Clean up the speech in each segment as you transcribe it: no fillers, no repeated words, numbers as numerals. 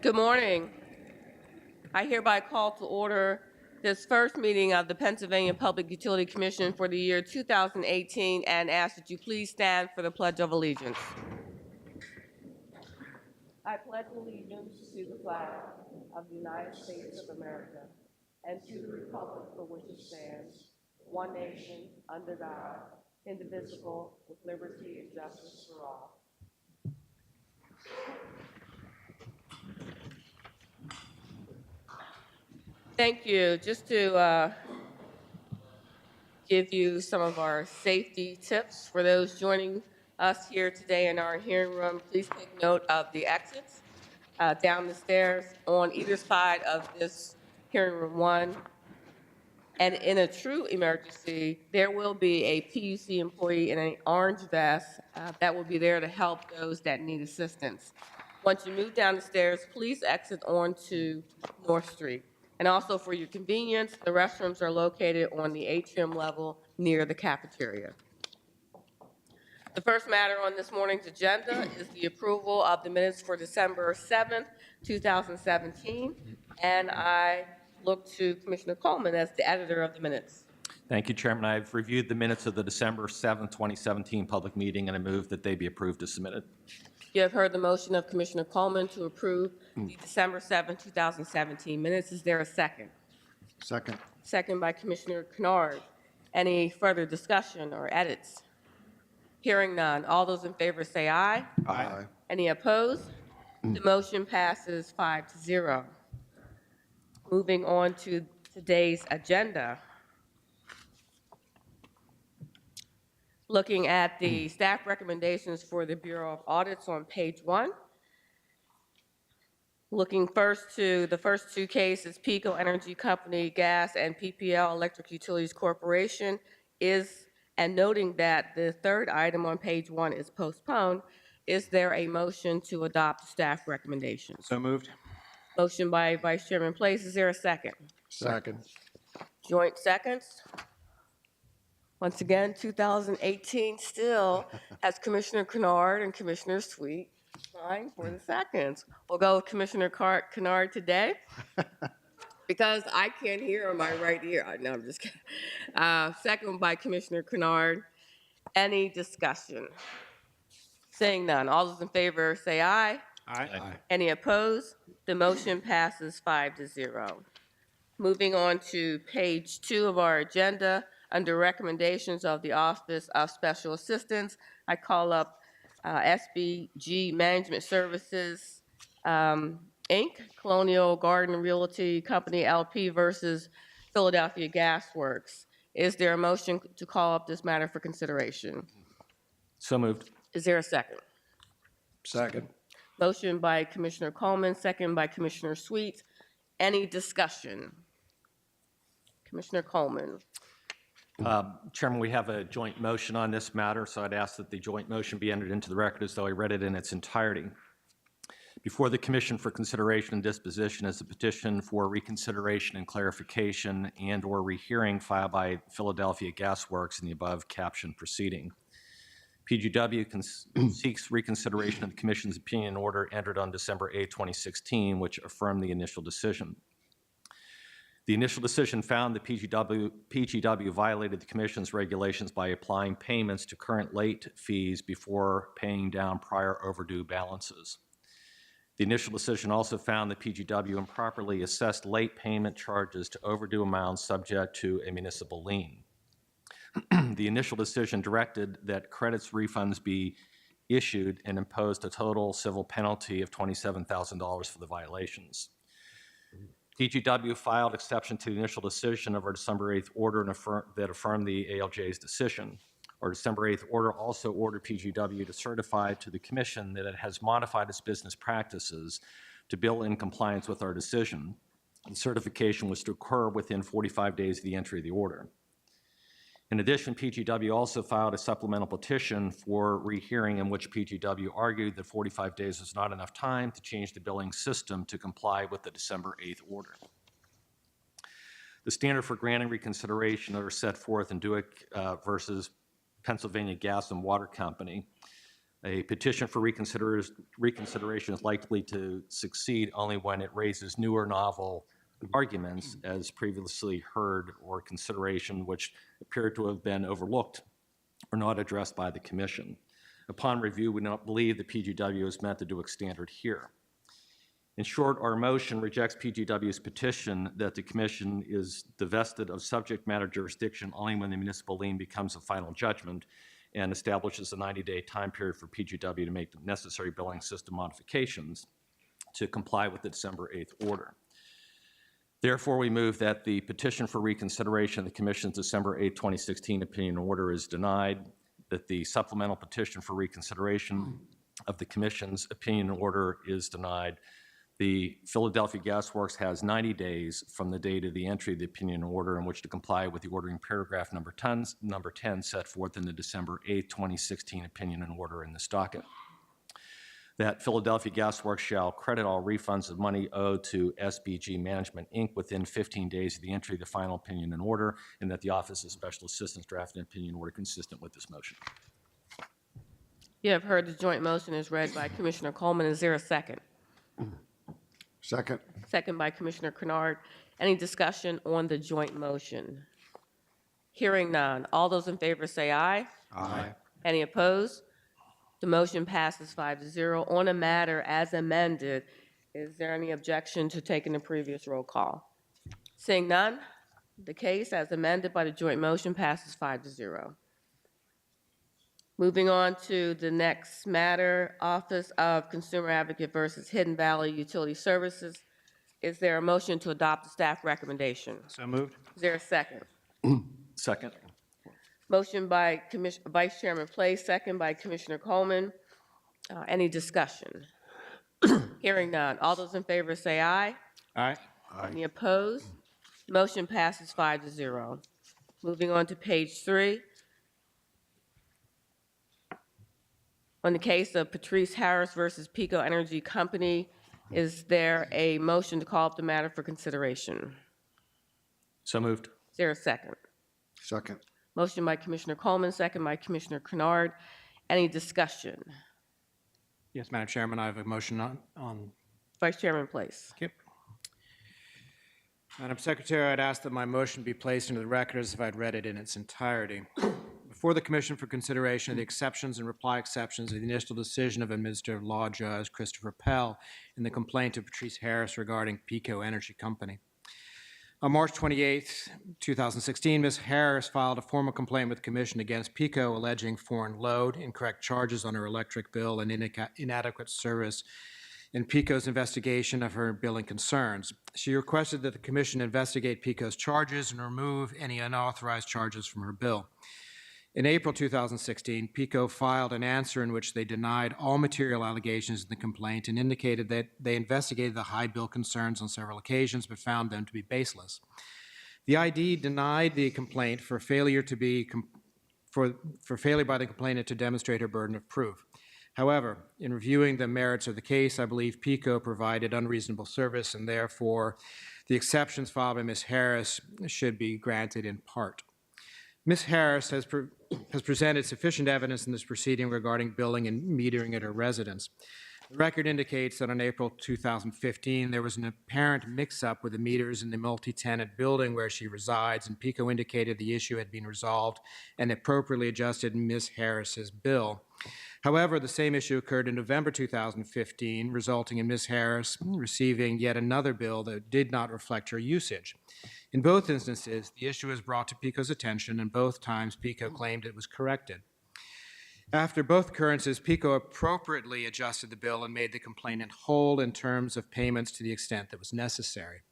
Good morning. I hereby call to order this first meeting of the Pennsylvania Public Utility Commission for the year 2018 and ask that you please stand for the Pledge of Allegiance. I pledge allegiance to the flag of the United States of America and to the republic for which it stands, one nation, under God, indivisible, with liberty and justice for all. Thank you. Just to give you some of our safety tips for those joining us here today in our hearing room, please take note of the exits down the stairs on either side of this hearing room 1. And in a true emergency, there will be a PUC employee in an orange vest that will be there to help those that need assistance. Once you move down the stairs, please exit onto North Street. And also for your convenience, the restrooms are located on the atrium level near the cafeteria. The first matter on this morning's agenda is the approval of the minutes for December 7th, 2017. And I look to Commissioner Coleman as the editor of the minutes. Thank you, Chairman. I've reviewed the minutes of the December 7th, 2017 public meeting, and I move that they be approved as submitted. You have heard the motion of Commissioner Coleman to approve the December 7th, 2017 minutes. Is there a second? Second. Second by Commissioner Kennard. Any further discussion or edits? Hearing none. All those in favor say aye. Aye. Any opposed? The motion passes 5-0. Moving on to today's agenda. Looking at the staff recommendations for the Bureau of Audits on page 1. Looking first to the first two cases, PECO Energy Company Gas and PPL Electric Utilities Corporation and noting that the third item on page 1 is postponed, is there a motion to adopt staff recommendations? So moved. Motion by Vice Chairman Place. Is there a second? Second. Joint seconds. Once again, 2018 still has Commissioner Kennard and Commissioner Sweet vying for the seconds. We'll go with Commissioner Kennard today because I can't hear on my right ear. No, I'm just kidding. Second by Commissioner Kennard. Any discussion? Saying none. All those in favor say aye. Aye. Any opposed? The motion passes 5-0. Moving on to page 2 of our agenda, under recommendations of the Office of Special Assistance, I call up SBG Management Services, Inc., Colonial Garden Realty Company, LP versus Philadelphia Gas Works. Is there a motion to call up this matter for consideration? So moved. Is there a second? Second. Motion by Commissioner Coleman, second by Commissioner Sweet. Any discussion? Commissioner Coleman. Chairman, we have a joint motion on this matter, so I'd ask that the joint motion be entered into the record as though I read it in its entirety. Before the Commission for consideration and disposition is a petition for reconsideration and clarification and/or rehearing filed by Philadelphia Gas Works in the above captioned proceeding. PGW seeks reconsideration of the Commission's opinion and order entered on December 8, 2016, which affirmed the initial decision. The initial decision found that PGW violated the Commission's regulations by applying payments to current late fees before paying down prior overdue balances. The initial decision also found that PGW improperly assessed late payment charges to overdue amounts subject to a municipal lien. The initial decision directed that credits refunds be issued and imposed a total civil penalty of $27,000 for the violations. PGW filed exception to the initial decision of our December 8th order that affirmed the ALJ's decision. Our December 8th order also ordered PGW to certify to the Commission that it has modified its business practices to bill in compliance with our decision. The certification was to occur within 45 days of the entry of the order. In addition, PGW also filed a supplemental petition for rehearing in which PGW argued that 45 days was not enough time to change the billing system to comply with the December 8th order. The standard for granting reconsideration are set forth in Duick versus Pennsylvania Gas and Water Company. A petition for reconsideration is likely to succeed only when it raises new or novel arguments as previously heard or consideration which appear to have been overlooked or not addressed by the Commission. Upon review, we do not believe the PGW has met the Duke standard here. In short, our motion rejects PGW's petition that the Commission is divested of subject matter jurisdiction only when the municipal lien becomes a final judgment and establishes a 90-day time period for PGW to make the necessary billing system modifications to comply with the December 8th order. Therefore, we move that the petition for reconsideration of the Commission's December 8, 2016 opinion and order is denied, that the supplemental petition for reconsideration of the Commission's opinion and order is denied. The Philadelphia Gas Works has 90 days from the date of the entry of the opinion and order in which to comply with the ordering paragraph number 10 set forth in the December 8, 2016 opinion and order in this docket. That Philadelphia Gas Works shall credit all refunds of money owed to SBG Management, Inc. within 15 days of the entry of the final opinion and order, and that the Office of Special Assistance draft an opinion and order consistent with this motion. You have heard the joint motion is read by Commissioner Coleman. Is there a second? Second. Second by Commissioner Kennard. Any discussion on the joint motion? Hearing none. All those in favor say aye. Aye. Any opposed? The motion passes 5-0. On a matter as amended, is there any objection to taking the previous roll call? Seeing none, the case as amended by the joint motion passes 5-0. Moving on to the next matter, Office of Consumer Advocate versus Hidden Valley Utility Services. Is there a motion to adopt the staff recommendation? So moved. Is there a second? Second. Motion by Vice Chairman Place, second by Commissioner Coleman. Any discussion? Hearing none. All those in favor say aye. Aye. Any opposed? Motion passes 5-0. Moving on to page 3. On the case of Patrice Harris versus Pico Energy Company, is there a motion to call up the matter for consideration? So moved. Is there a second? Second. Motion by Commissioner Coleman, second by Commissioner Kennard. Any discussion? Yes, Madam Chairman, I have a motion on. Vice Chairman Place. Yep. Madam Secretary, I'd ask that my motion be placed into the record as if I'd read it in its entirety. Before the Commission for consideration of the exceptions and reply exceptions of the initial decision of Administrative Law Judge Christopher Pell in the complaint of Patrice Harris regarding Pico Energy Company. On March 28, 2016, Ms. Harris filed a formal complaint with the Commission against Pico alleging foreign load, incorrect charges on her electric bill, and inadequate service in Pico's investigation of her billing concerns. She requested that the Commission investigate Pico's charges and remove any unauthorized charges from her bill. In April 2016, Pico filed an answer in which they denied all material allegations in the complaint and indicated that they investigated the high bill concerns on several occasions but found them to be baseless. The ID denied the complaint for failure by the complainant to demonstrate her burden of proof. However, in reviewing the merits of the case, I believe Pico provided unreasonable service, and therefore the exceptions filed by Ms. Harris should be granted in part. Ms. Harris has presented sufficient evidence in this proceeding regarding billing and metering at her residence. The record indicates that on April 2015, there was an apparent mix-up with the meters in the multi-tenant building where she resides, and Pico indicated the issue had been resolved and appropriately adjusted Ms. Harris's bill. However, the same issue occurred in November 2015, resulting in Ms. Harris receiving yet another bill that did not reflect her usage. In both instances, the issue was brought to Pico's attention, and both times Pico claimed it was corrected. After both occurrences, Pico appropriately adjusted the bill and made the complainant whole in terms of payments to the extent that was necessary.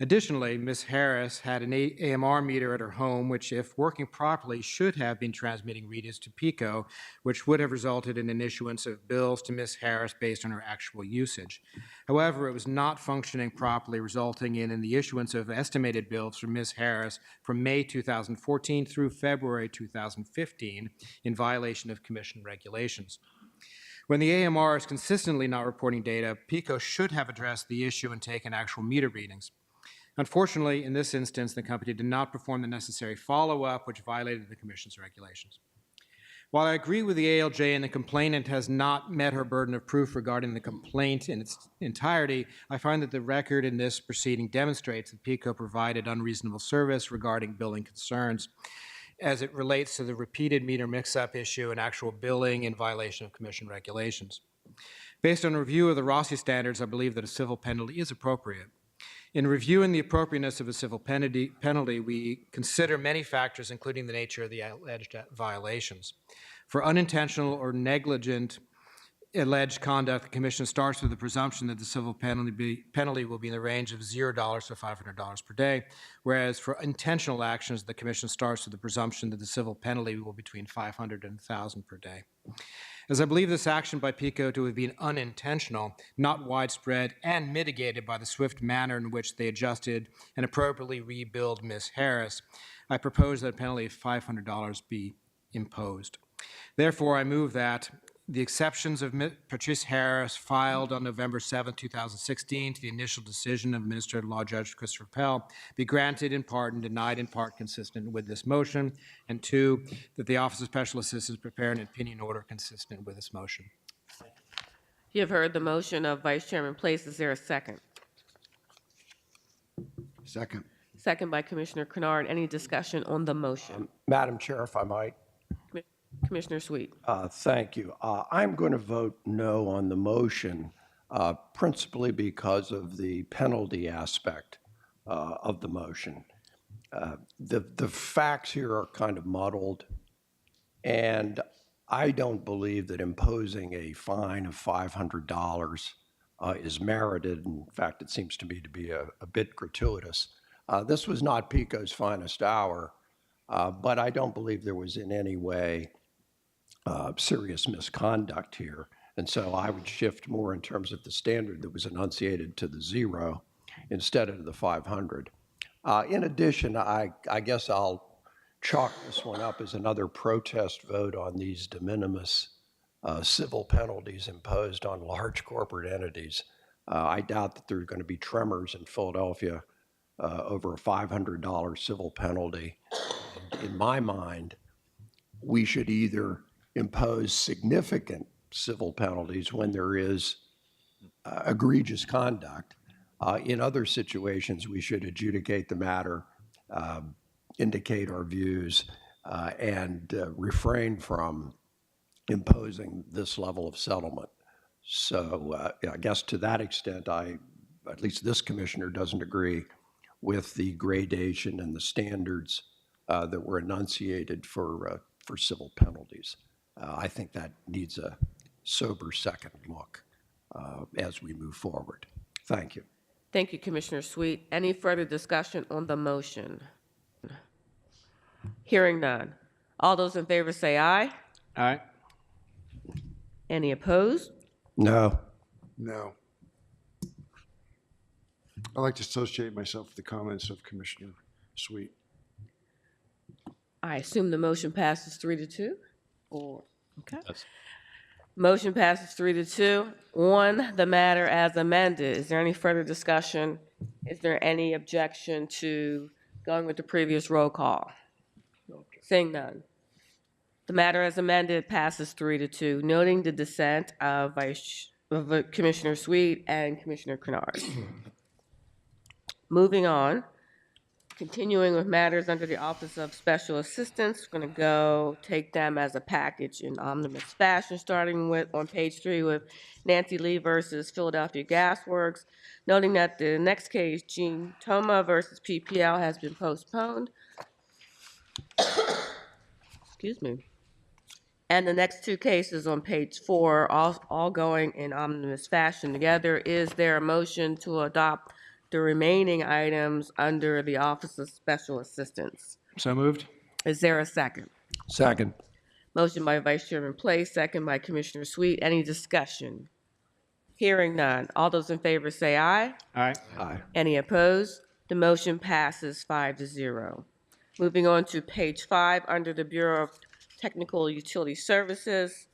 Additionally, Ms. Harris had an AMR meter at her home, which, if working properly, should have been transmitting readings to Pico, which would have resulted in an issuance of bills to Ms. Harris based on her actual usage. However, it was not functioning properly, resulting in the issuance of estimated bills for Ms. Harris from May 2014 through February 2015 in violation of Commission regulations. When the AMR is consistently not reporting data, Pico should have addressed the issue and taken actual meter readings. Unfortunately, in this instance, the company did not perform the necessary follow-up, which violated the Commission's regulations. While I agree with the ALJ and the complainant has not met her burden of proof regarding the complaint in its entirety, I find that the record in this proceeding demonstrates that PICO provided unreasonable service regarding billing concerns as it relates to the repeated meter mix-up issue and actual billing in violation of Commission regulations. Based on a review of the Rossi standards, I believe that a civil penalty is appropriate. In reviewing the appropriateness of a civil penalty, we consider many factors, including the nature of the alleged violations. For unintentional or negligent alleged conduct, the Commission starts with the presumption that the civil penalty will be in the range of $0 to $500 per day, whereas for intentional actions, the Commission starts with the presumption that the civil penalty will be between $500 and $1,000 per day. As I believe this action by PICO to have been unintentional, not widespread, and mitigated by the swift manner in which they adjusted and appropriately rebilled Ms. Harris, I propose that a penalty of $500 be imposed. Therefore, I move that the exceptions of Patrice Harris filed on November 7, 2016 to the initial decision of Administrative Law Judge Christopher Pell be granted in part and denied in part consistent with this motion. And two, that the Office of Special Assistants prepare an opinion order consistent with this motion. You have heard the motion of Vice Chairman Place. Is there a second? Second. Second by Commissioner Kennard. Any discussion on the motion? Madam Chair, if I might. Commissioner Sweet. Thank you. I'm going to vote no on the motion, principally because of the penalty aspect of the motion. The facts here are kind of muddled, and I don't believe that imposing a fine of $500 is merited. In fact, it seems to me to be a bit gratuitous. This was not PICO's finest hour, but I don't believe there was in any way serious misconduct here. And so I would shift more in terms of the standard that was enunciated to the 0 instead of the 500. In addition, I guess I'll chalk this one up as another protest vote on these de minimis civil penalties imposed on large corporate entities. I doubt that there are going to be tremors in Philadelphia over a $500 civil penalty. In my mind, we should either impose significant civil penalties when there is egregious conduct. In other situations, we should adjudicate the matter, indicate our views, and refrain from imposing this level of settlement. So I guess to that extent, at least this commissioner doesn't agree with the gradation and the standards that were enunciated for civil penalties. I think that needs a sober second look as we move forward. Thank you. Thank you, Commissioner Sweet. Any further discussion on the motion? Hearing none. All those in favor say aye. Aye. Any opposed? No. No. I like to associate myself with the comments of Commissioner Sweet. I assume the motion passes 3-2? Or, okay. Motion passes 3-2. On the matter as amended, is there any further discussion? Is there any objection to going with the previous roll call? Seeing none. The matter as amended passes 3-2, noting the dissent of Commissioner Sweet and Commissioner Kennard. Moving on, continuing with matters under the Office of Special Assistants, we're going to go take them as a package in omnibus fashion, starting with on page 3 with Nancy Lee versus Philadelphia Gas Works, noting that the next case, Gene Toma versus PPL, has been postponed. Excuse me. And the next two cases on page 4, all going in omnibus fashion together. Is there a motion to adopt the remaining items under the Office of Special Assistants? So moved. Is there a second? Second. Motion by Vice Chairman Place, second by Commissioner Sweet. Any discussion? Hearing none. All those in favor say aye. Aye. Aye. Any opposed? The motion passes 5-0. Moving on to page 5, under the Bureau of Technical Utility Services.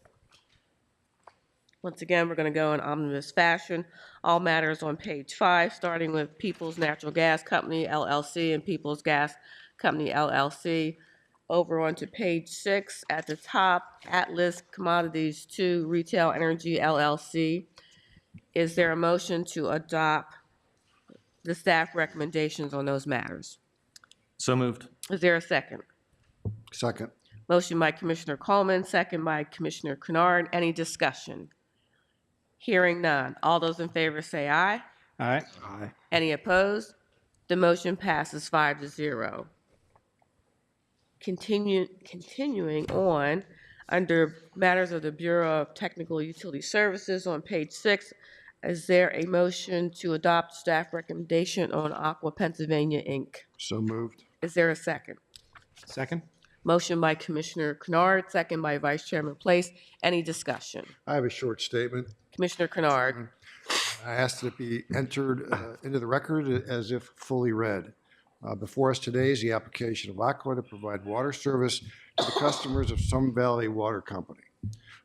Once again, we're going to go in omnibus fashion. All matters on page 5, starting with Peoples Natural Gas Company, LLC, and Peoples Gas Company, LLC. over onto page 6 at the top, Atlas Commodities 2 Retail Energy LLC. Is there a motion to adopt the staff recommendations on those matters? So moved. Is there a second? Second. Motion by Commissioner Coleman, second by Commissioner Kennard. Any discussion? Hearing none. All those in favor say aye. Aye. Aye. Any opposed? The motion passes 5-0. Continuing on, under matters of the Bureau of Technical Utility Services on page 6, is there a motion to adopt staff recommendation on Aqua Pennsylvania, Inc.? So moved. Is there a second? Second? Motion by Commissioner Kennard, second by Vice Chairman Place. Any discussion? I have a short statement. Commissioner Kennard. I asked that it be entered into the record as if fully read. Before us today is the application of Aqua to provide water service to the customers of Sun Valley Water Company.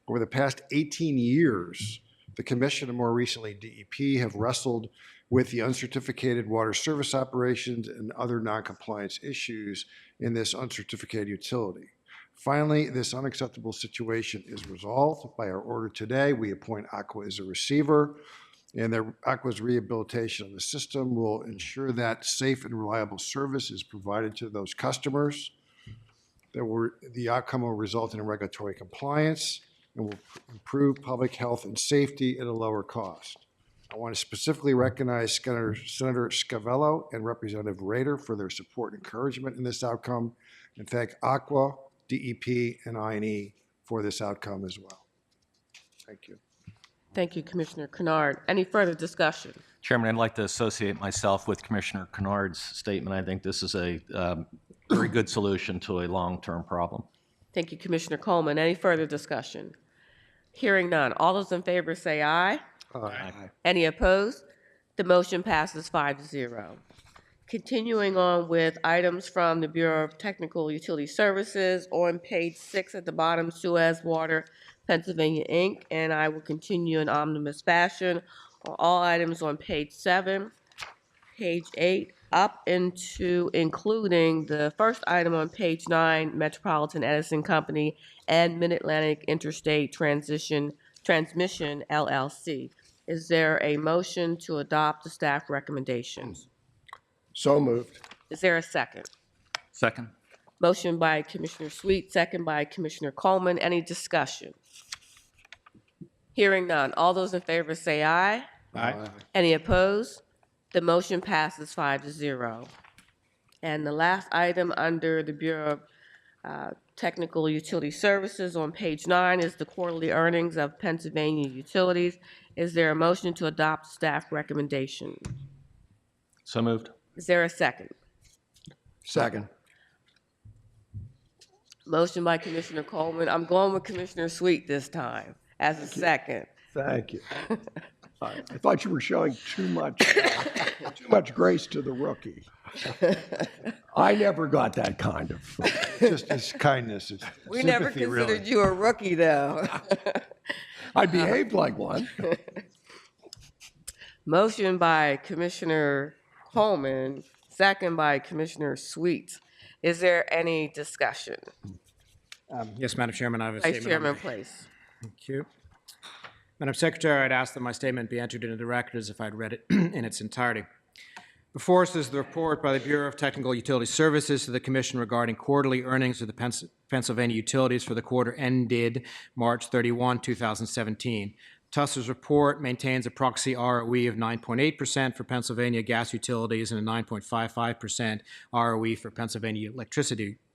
Over the past 18 years, the Commission and more recently DEP have wrestled with the uncertificated water service operations and other noncompliance issues in this uncertificated utility. Finally, this unacceptable situation is resolved by our order today. We appoint Aqua as a receiver, and Aqua's rehabilitation of the system will ensure that safe and reliable service is provided to those customers. The outcome will result in regulatory compliance and will improve public health and safety at a lower cost. I want to specifically recognize Senator Scavello and Representative Rader for their support and encouragement in this outcome, and thank Aqua, DEP, and I&E for this outcome as well. Thank you. Thank you, Commissioner Kennard. Any further discussion? Chairman, I'd like to associate myself with Commissioner Kennard's statement. I think this is a very good solution to a long-term problem. Thank you, Commissioner Coleman. Any further discussion? Hearing none. All those in favor say aye. Aye. Any opposed? The motion passes 5-0. Continuing on with items from the Bureau of Technical Utility Services on page 6 at the bottom, Suez Water, Pennsylvania, Inc., and I will continue in omnibus fashion on all items on page 7, page 8, up into including the first item on page 9, Metropolitan Edison Company and Mid-Atlantic Interstate Transmission LLC. Is there a motion to adopt the staff recommendations? So moved. Is there a second? Second. Motion by Commissioner Sweet, second by Commissioner Coleman. Any discussion? Hearing none. All those in favor say aye. Aye. Any opposed? The motion passes 5-0. And the last item under the Bureau of Technical Utility Services on page 9 is the quarterly earnings of Pennsylvania utilities. Is there a motion to adopt staff recommendation? So moved. Is there a second? Second. Motion by Commissioner Coleman. I'm going with Commissioner Sweet this time as a second. Thank you. I thought you were showing too much grace to the rookie. I never got that kind of. Just as kindness. It's We never sympathy, considered really. you a rookie, though. I behaved like one. Motion by Commissioner Coleman, second by Commissioner Sweet. Is there any discussion? Yes, Madam Chairman, I have a Vice statement. Chairman Place. Thank you. Madam Secretary, I'd ask that my statement be entered into the record as if I'd read it in its entirety. Before us is the report by the Bureau of Technical Utility Services to the Commission regarding quarterly earnings of the Pennsylvania utilities for the quarter ended March 31, 2017. Tusser's report maintains a proxy ROE of 9.8% for Pennsylvania gas utilities and a 9.55% ROE for Pennsylvania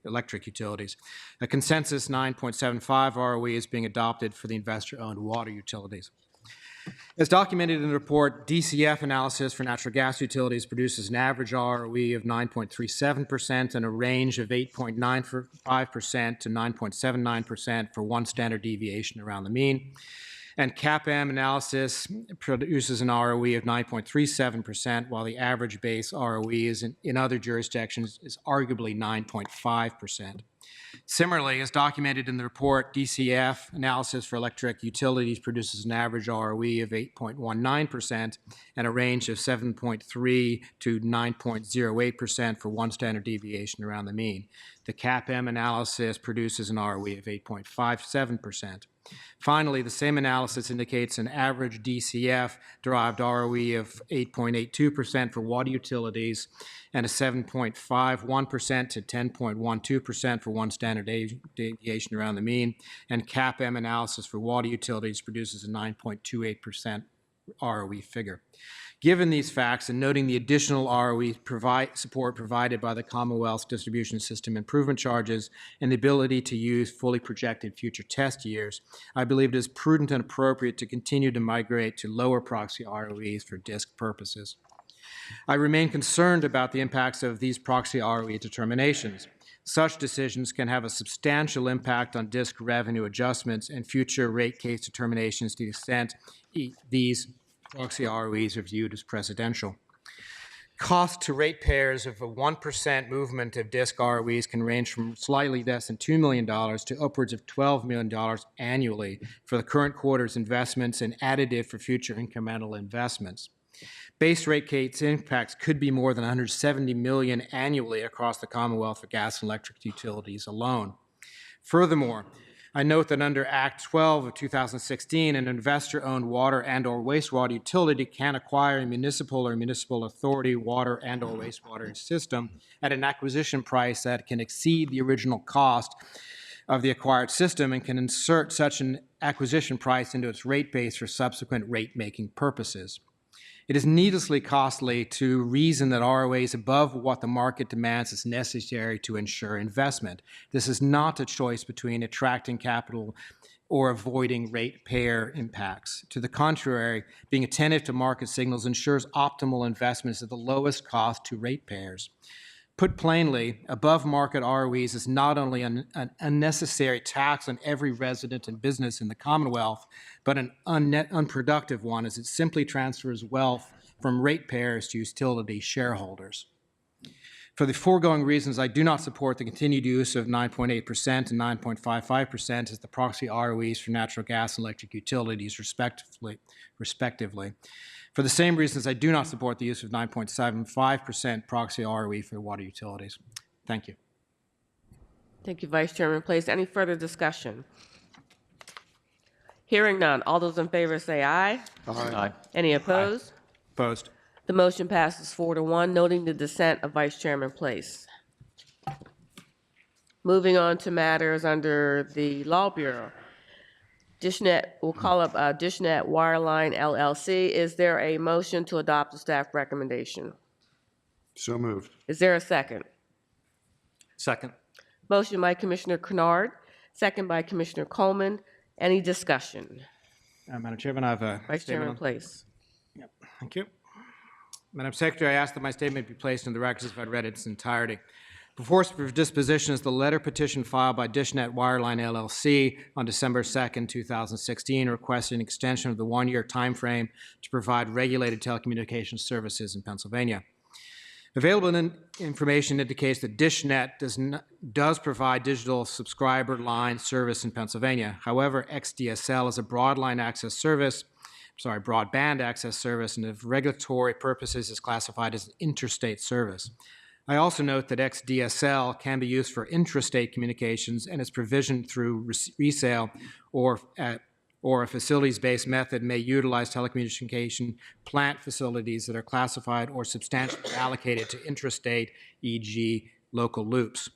electric utilities. A consensus 9.75 ROE is being adopted for the investor-owned water utilities. As documented in the report, DCF analysis for natural gas utilities produces an average ROE of 9.37% and a range of 8.95% to 9.79% for one standard deviation around the mean. And CAPM analysis produces an ROE of 9.37%, while the average base ROE is in other jurisdictions is arguably 9.5%. Similarly, as documented in the report, DCF analysis for electric utilities produces an average ROE of 8.19% and a range of 7.3 to 9.08% for one standard deviation around the mean. The CAPM analysis produces an ROE of 8.57%. Finally, the same analysis indicates an average DCF-derived ROE of 8.82% for water utilities and a 7.51% to 10.12% for one standard deviation around the mean, and CAPM analysis for water utilities produces a 9.28% ROE figure. Given these facts and noting the additional ROE support provided by the Commonwealth's distribution system improvement charges and the ability to use fully projected future test years, I believe it is prudent and appropriate to continue to migrate to lower proxy ROEs for DISC purposes. I remain concerned about the impacts of these proxy ROE determinations. Such decisions can have a substantial impact on DISC revenue adjustments and future rate case determinations to the extent these proxy ROEs are viewed as precedential. Cost to ratepayers of a 1% movement of DISC ROEs can range from slightly less than $2 million to upwards of $12 million annually for the current quarter's investments and additive for future incremental investments. Base rate case impacts could be more than $170 million annually across the Commonwealth for gas and electric utilities alone. Furthermore, I note that under Act 12 of 2016, an investor-owned water and/or wastewater utility can acquire a municipal or municipal authority water and/or wastewater system at an acquisition price that can exceed the original cost of the acquired system and can insert such an acquisition price into its rate base for subsequent rate-making purposes. It is needlessly costly to reason that ROAs above what the market demands is necessary to ensure investment. This is not a choice between attracting capital or avoiding ratepayer impacts. To the contrary, being attentive to market signals ensures optimal investments at the lowest cost to ratepayers. Put plainly, above-market ROEs is not only an unnecessary tax on every resident and business in the Commonwealth, but an unproductive one as it simply transfers wealth from ratepayers to utility shareholders. For the foregoing reasons, I do not support the continued use of 9.8% and 9.55% as the proxy ROEs for natural gas and electric utilities, respectively. For the same reasons, I do not support the use of 9.75% proxy ROE for water utilities. Thank you. Thank you, Vice Chairman Place. Any further discussion? Hearing none. All those in favor say aye. Aye. Any opposed? Opposed. The motion passes 4-1, noting the dissent of Vice Chairman Place. Moving on to matters under the Law Bureau. DishNet, we'll call up DishNet Wireline LLC. Is there a motion to adopt the staff recommendation? So moved. Is there a second? Second. Motion by Commissioner Kennard, second by Commissioner Coleman. Any discussion? Madam Chairman, I have a Vice statement Chairman Place. Yep. Thank you. Madam Secretary, I ask that my statement be placed in the records if I'd read it in its entirety. Before disposition is the letter petition filed by DishNet Wireline LLC on December 2nd, 2016, requesting an extension of the one-year time frame to provide regulated telecommunications services in Pennsylvania. Available information indicates that DishNet does provide digital subscriber line service in Pennsylvania. However, XDSL is a broadband access service, and for regulatory purposes is classified as an interstate service. I also note that XDSL can be used for intrastate communications and is provisioned through resale or a facilities-based method may utilize telecommunication plant facilities that are classified or substantially allocated to intrastate, e.g. local loops.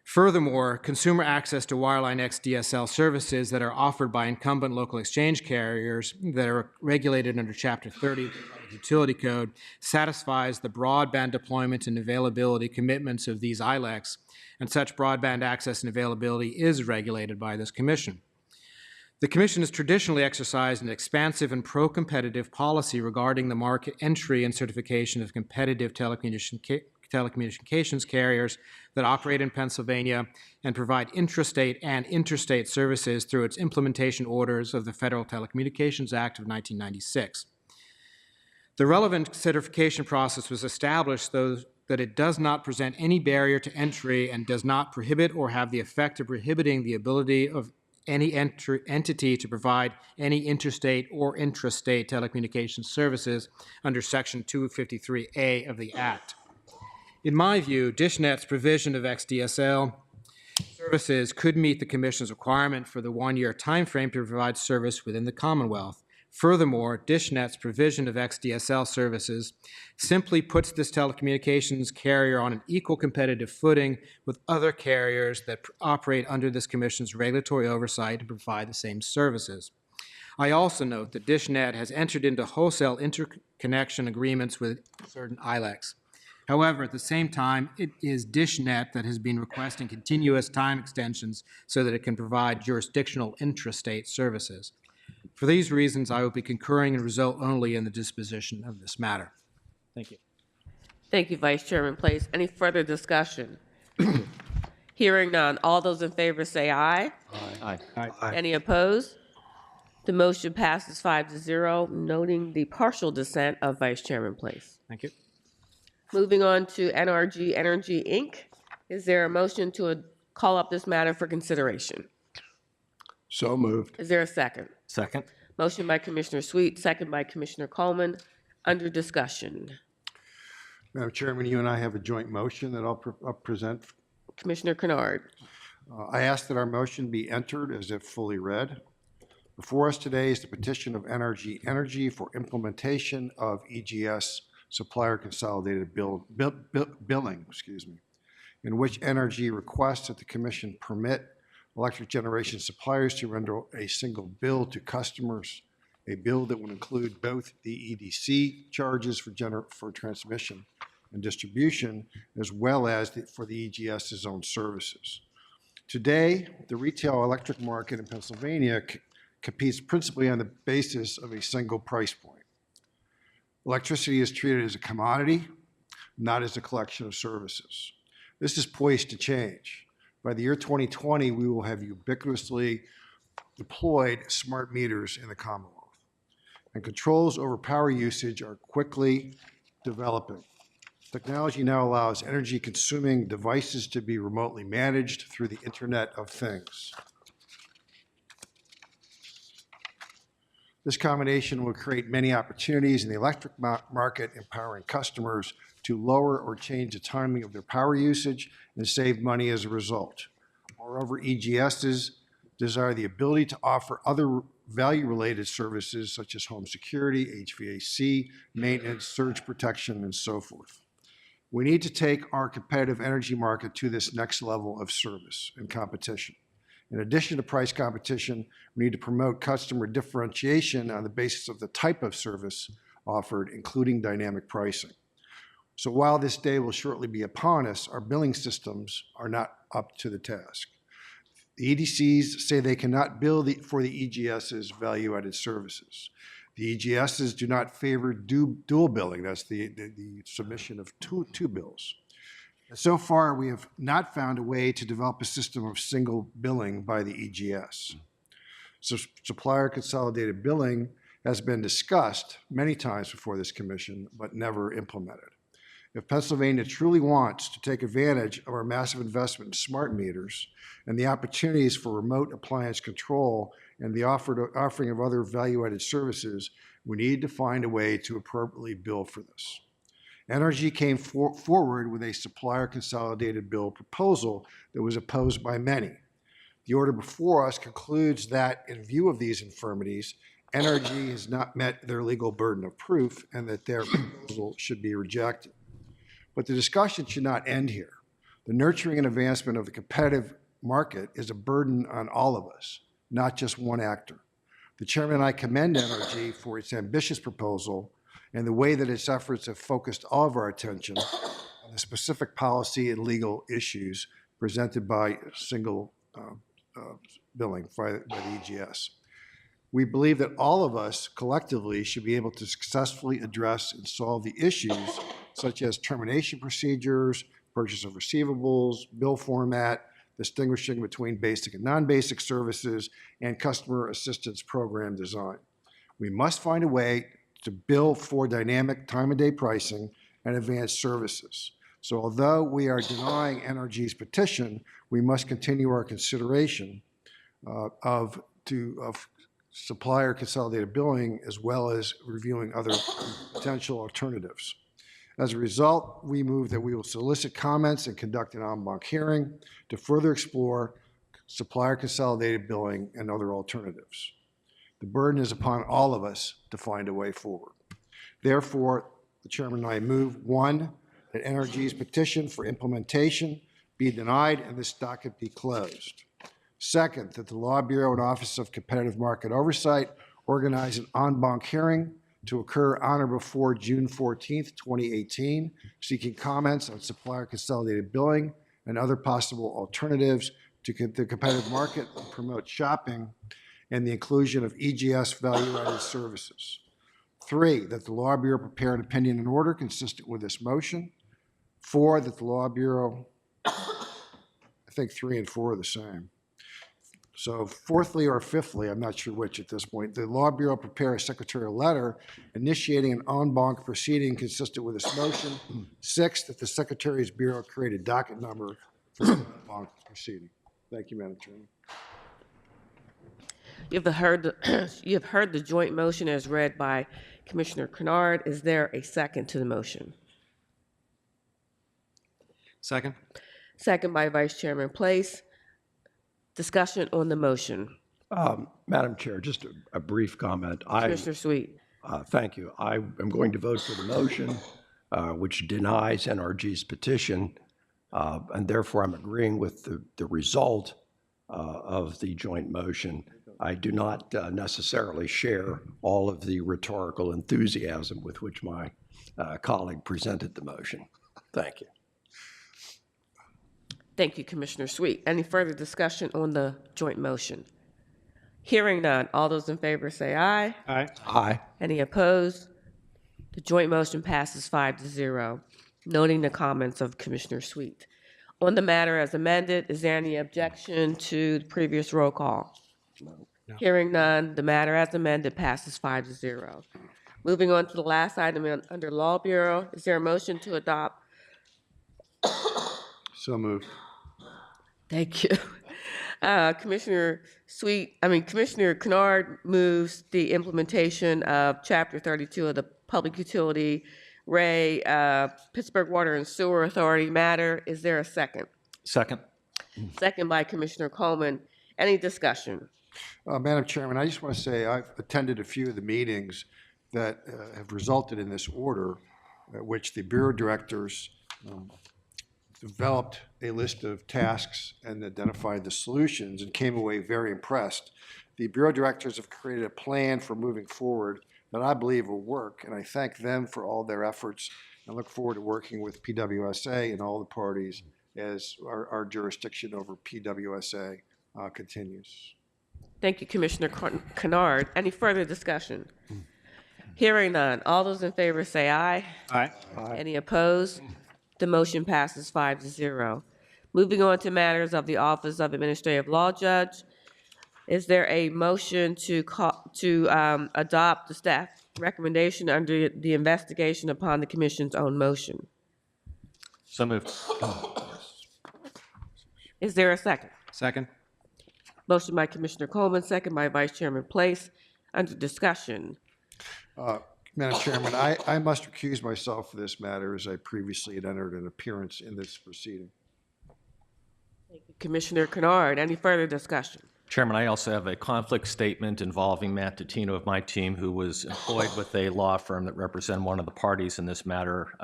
Furthermore, consumer access to wireline XDSL services that are offered by incumbent local exchange carriers that are regulated under Chapter 30 of the Public Utility Code satisfies the broadband deployment and availability commitments of these ILECs, and such broadband access and availability is regulated by this Commission. The Commission has traditionally exercised an expansive and pro-competitive policy regarding the market entry and certification of competitive telecommunications carriers that operate in Pennsylvania and provide intrastate and interstate services through its implementation orders of the Federal Telecommunications Act of 1996. The relevant certification process was established that it does not present any barrier to entry and does not prohibit or have the effect of prohibiting the ability of any entity to provide any interstate or intrastate telecommunications services under Section 253A of the Act. In my view, DishNet's provision of XDSL services could meet the Commission's requirement for the one-year timeframe to provide service within the Commonwealth. Furthermore, DishNet's provision of XDSL services simply puts this telecommunications carrier on an equal competitive footing with other carriers that operate under this Commission's regulatory oversight and provide the same services. I also note that DishNet has entered into wholesale interconnection agreements with certain ILECs. However, at the same time, it is DishNet that has been requesting continuous time extensions so that it can provide jurisdictional intrastate services. For these reasons, I will be concurring in result only in the disposition of this matter. Thank you. Thank you, Vice Chairman Place. Any further discussion? Hearing none. All those in favor say aye. Aye. Any opposed? The motion passes 5-0, noting the partial dissent of Vice Chairman Place. Thank you. Moving on to NRG Energy, Inc. Is there a motion to call up this matter for consideration? So moved. Is there a second? Second. Motion by Commissioner Sweet, second by Commissioner Coleman. Under discussion. Madam Chairman, you and I have a joint motion that I'll present. Commissioner Kennard. I ask that our motion be entered as if fully read. Before us today is the petition of NRG Energy for implementation of EGS supplier consolidated billing, in which NRG requests that the Commission permit electric generation suppliers to render a single bill to customers, a bill that would include both the EDC charges for transmission and distribution, as well as for the EGS's own services. Today, the retail electric market in Pennsylvania competes principally on the basis of a single price point. Electricity is treated as a commodity, not as a collection of services. This is poised to change. By the year 2020, we will have ubiquitously deployed smart meters in the Commonwealth, and controls over power usage are quickly developing. Technology now allows energy-consuming devices to be remotely managed through the Internet of Things. This combination will create many opportunities in the electric market, empowering customers to lower or change the timing of their power usage and save money as a result. Moreover, EGSs desire the ability to offer other value-related services such as home security, HVAC, maintenance, surge protection, and so forth. We need to take our competitive energy market to this next level of service and competition. In addition to price competition, we need to promote customer differentiation on the basis of the type of service offered, including dynamic pricing. So while this day will shortly be upon us, our billing systems are not up to the task. The EDCs say they cannot bill for the EGS's value-added services. The EGSs do not favor dual billing. That's the submission of two bills. So far, we have not found a way to develop a system of single billing by the EGS. So supplier consolidated billing has been discussed many times before this commission, but never implemented. If Pennsylvania truly wants to take advantage of our massive investment in smart meters and the opportunities for remote appliance control and the offering of other value-added services, we need to find a way to appropriately bill for this. NRG came forward with a supplier consolidated bill proposal that was opposed by many. The order before us concludes that, in view of these infirmities, NRG has not met their legal burden of proof and that their proposal should be rejected. But the discussion should not end here. The nurturing and advancement of the competitive market is a burden on all of us, not just one actor. The chairman and I commend NRG for its ambitious proposal and the way that its efforts have focused all of our attention on the specific policy and legal issues presented by single billing by the EGS. We believe that all of us collectively should be able to successfully address and solve the issues such as termination procedures, purchase of receivables, bill format, distinguishing between basic and non-basic services, and customer assistance program design. We must find a way to bill for dynamic time-of-day pricing and advanced services. So although we are denying NRG's petition, we must continue our consideration of supplier consolidated billing, as well as reviewing other potential alternatives. As a result, we move that we will solicit comments and conduct an en banc hearing to further explore supplier consolidated billing and other alternatives. The burden is upon all of us to find a way forward. Therefore, the chairman and I move, one, that NRG's petition for implementation be denied and this docket be closed. Second, that the Law Bureau and Office of Competitive Market Oversight organize an en banc hearing to occur on or before June 14th, 2018, seeking comments on supplier consolidated billing and other possible alternatives to the competitive market and promote shopping and the inclusion of EGS value-added services. Three, that the Law Bureau prepare an opinion and order consistent with this motion. Four, that the Law Bureau, I think 3 and 4 are the same. So fourthly or fifthly, I'm not sure which at this point, the Law Bureau prepare a secretarial letter initiating an en banc proceeding consistent with this motion. Six, that the Secretary's Bureau create a docket number for the en banc proceeding. Thank you, Madam Chairman. You have heard the joint motion as read by Commissioner Kennard. Is there a second to the motion? Second. Second by Vice Chairman Place. Discussion on the motion. Madam Chair, just a brief comment. Commissioner Sweet. Thank you. I am going to vote for the motion, which denies NRG's petition, and therefore I'm agreeing with the result of the joint motion. I do not necessarily share all of the rhetorical enthusiasm with which my colleague presented the motion. Thank you. Thank you, Commissioner Sweet. Any further discussion on the joint motion? Hearing none. All those in favor say aye. Aye. Aye. Any opposed? The joint motion passes 5-0, noting the comments of Commissioner Sweet. On the matter as amended, is there any objection to the previous roll call? No. Hearing none, the matter as amended passes 5-0. Moving on to the last item under Law Bureau, is there a motion to adopt? So moved. Thank you. Commissioner Kennard moves the implementation of Chapter 32 of the Public Utility Ray Pittsburgh Water and Sewer Authority matter. Is there a second? Second. Second by Commissioner Coleman. Any discussion? Madam Chairman, I just want to say I've attended a few of the meetings that have resulted in this order, at which the Bureau directors developed a list of tasks and identified the solutions and came away very impressed. The Bureau directors have created a plan for moving forward that I believe will work, and I thank them for all their efforts and look forward to working with PWSA and all the parties as our jurisdiction over PWSA continues. Thank you, Commissioner Kennard. Any further discussion? Hearing none. All those in favor say aye. Aye. Any opposed? The motion passes 5-0. Moving on to matters of the Office of Administrative Law Judge. Is there a motion to adopt the staff recommendation under the investigation upon the Commission's own motion? So moved. Is there a second? Second. Motion by Commissioner Coleman, second by Vice Chairman Place. Under discussion. Madam Chairman, I must recuse myself for this matter as I previously had entered an appearance in this proceeding. Thank you, Commissioner Kennard. Any further discussion? Chairman, I also have a conflict statement involving Matt Tatino of my team, who was employed with a law firm that represented one of the parties in this matter.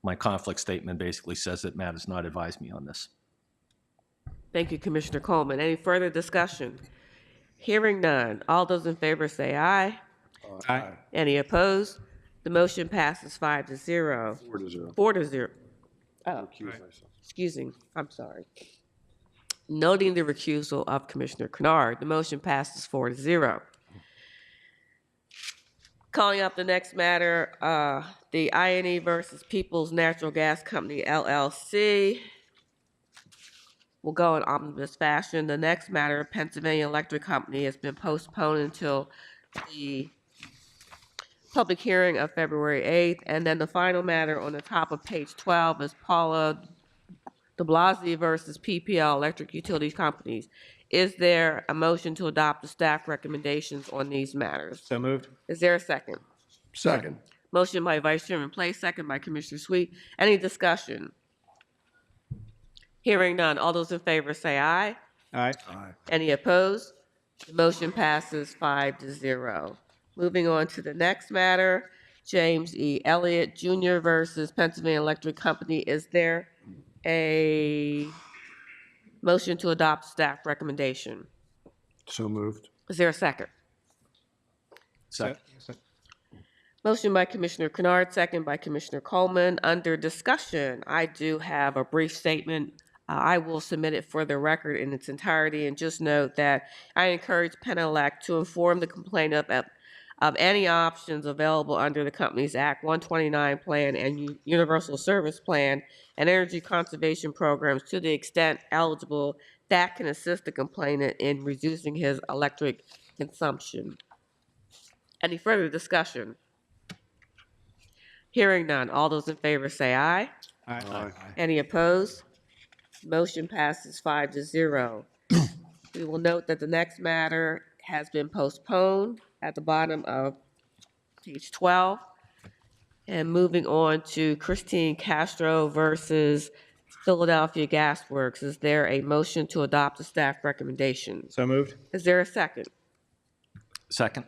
My conflict statement basically says that Matt has not advised me on this. Thank you, Commissioner Coleman. Any further discussion? Hearing none. All those in favor say aye. Aye. Any opposed? The motion passes 5-0. 4-0. 4-0. Oh, Recuse myself. excuse me. I'm sorry. Noting the recusal of Commissioner Kennard, the motion passes 4-0. Calling up the next matter, the I&E versus People's Natural Gas Company, LLC. We'll go in omnibus fashion. The next matter, Pennsylvania Electric Company, has been postponed until the public hearing of February 8th. And then the final matter on the top of page 12 is Paula de Blasi versus PPL Electric Utilities Companies. Is there a motion to adopt the staff recommendations on these matters? So moved. Is there a second? Second. Motion by Vice Chairman Place, second by Commissioner Sweet. Any discussion? Hearing none. All those in favor say aye. Aye. Any opposed? The motion passes 5-0. Moving on to the next matter, James E. Elliott Jr. versus Pennsylvania Electric Company. Is there a motion to adopt staff recommendation? So moved. Is there a second? Second. Motion by Commissioner Kennard, second by Commissioner Coleman. Under discussion, I do have a brief statement. I will submit it for the record in its entirety, and just note that I encourage Penelec to inform the complainant of any options available under the Companies Act 129 plan and Universal Service Plan and energy conservation programs to the extent eligible that can assist the complainant in reducing his electric consumption. Any further discussion? Hearing none. All those in favor say aye. Aye. Any opposed? Motion passes 5-0. We will note that the next matter has been postponed at the bottom of page 12. And moving on to Christine Castro versus Philadelphia Gas Works. Is there a motion to adopt the staff recommendation? So moved. Is there a second? Second.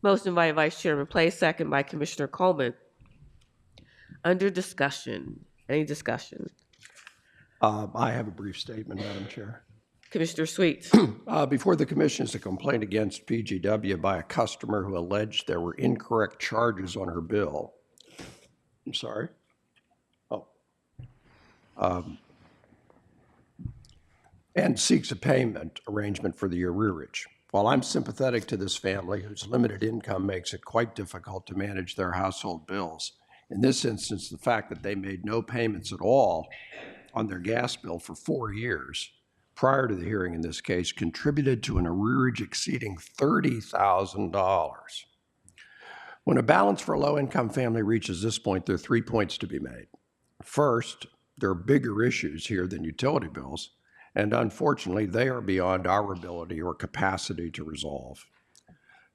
Motion by Vice Chairman Place, second by Commissioner Coleman. Under discussion. Any discussion? I have a brief statement, Madam Chair. Commissioner Sweet. Before the commission is a complaint against PGW by a customer who alleged there were incorrect charges on her bill. I'm sorry? Oh. And seeks a payment arrangement for the arrearage. While I'm sympathetic to this family whose limited income makes it quite difficult to manage their household bills, in this instance, the fact that they made no payments at all on their gas bill for 4 years prior to the hearing in this case contributed to an arrearage exceeding $30,000. When a balance for a low-income family reaches this point, there are 3 points to be made. First, there are bigger issues here than utility bills, and unfortunately, they are beyond our ability or capacity to resolve.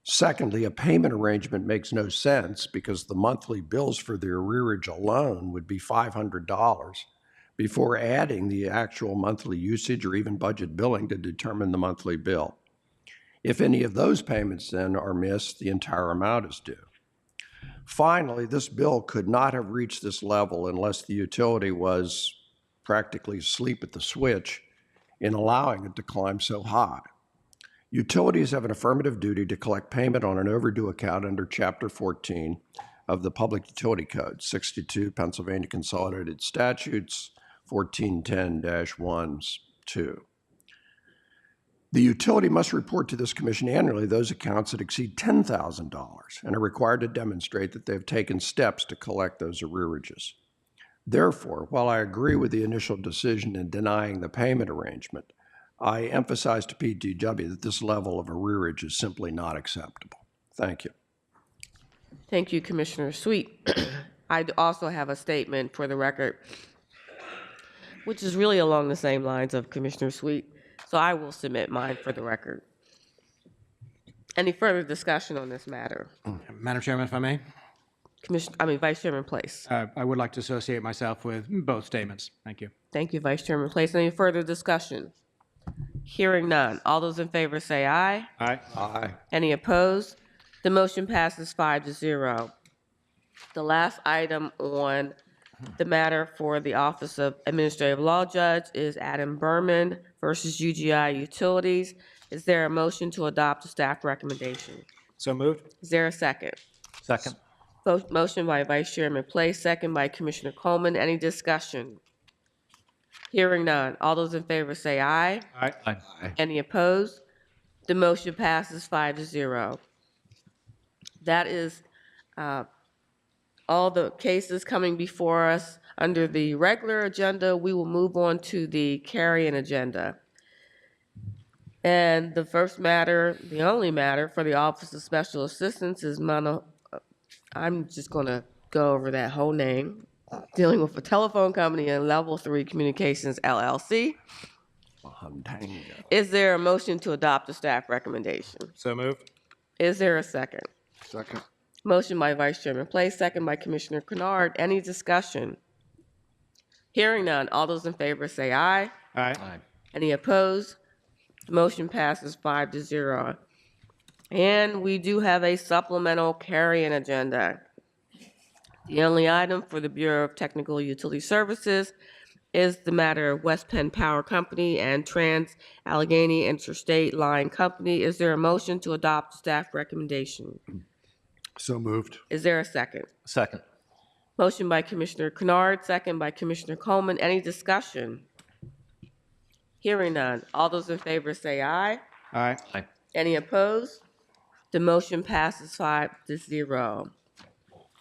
Secondly, a payment arrangement makes no sense because the monthly bills for the arrearage alone would be $500 before adding the actual monthly usage or even budget billing to determine the monthly bill. If any of those payments then are missed, the entire amount is due. Finally, this bill could not have reached this level unless the utility was practically asleep at the switch in allowing it to climb so high. Utilities have an affirmative duty to collect payment on an overdue account under Chapter 14 of the Public Utility Code, 62 Pennsylvania Consolidated Statutes, 1410-1-2. The utility must report to this commission annually those accounts that exceed $10,000 and are required to demonstrate that they have taken steps to collect those arrearages. Therefore, while I agree with the initial decision in denying the payment arrangement, I emphasize to PGW that this level of arrearage is simply not acceptable. Thank you. Thank you, Commissioner Sweet. I also have a statement for the record, which is really along the same lines of Commissioner Sweet, so I will submit mine for the record. Any further discussion on this matter? Madam Chairman, if I may, Vice Chairman Place. I would like to associate myself with both statements. Thank you. Thank you, Vice Chairman Place. Any further discussion? Hearing none. All those in favor say aye. Aye. Aye. Any opposed? The motion passes 5-0. The last item on the matter for the Office of Administrative Law Judge is Adam Berman versus UGI Utilities. Is there a motion to adopt the staff recommendation? So moved. Is there a second? Second. Motion by Vice Chairman Place, second by Commissioner Coleman. Any discussion? Hearing none. All those in favor say aye. Aye. Aye. Any opposed? The motion passes 5-0. That is all the cases coming before us under the regular agenda. We will move on to the carry-in agenda. And the first matter, the only matter for the Office of Special Assistance is I'm just going to go over that whole name. Dealing with a telephone company and Level 3 Communications LLC. Tango. Is there a motion to adopt the staff recommendation? So moved. Is there a second? Second. Motion by Vice Chairman Place, second by Commissioner Kennard. Any discussion? Hearing none. All those in favor say aye. Aye. Aye. Any opposed? The motion passes 5-0. And we do have a supplemental carry-in agenda. The only item for the Bureau of Technical Utility Services is the matter of West Penn Power Company and Trans-Allegheny Interstate Line Company. Is there a motion to adopt staff recommendation? So moved. Is there a second? Second. Motion by Commissioner Kennard, second by Commissioner Coleman. Any discussion? Hearing none. All those in favor say aye. Aye. Aye. Any opposed? The motion passes 5-0.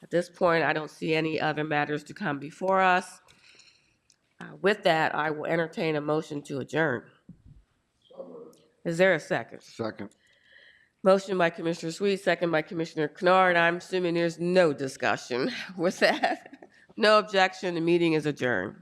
At this point, I don't see any other matters to come before us. With that, I will entertain a motion to adjourn. Is there a second? Second. Motion by Commissioner Sweet, second by Commissioner Kennard. I'm assuming there's no discussion. With that, no objection, the meeting is adjourned.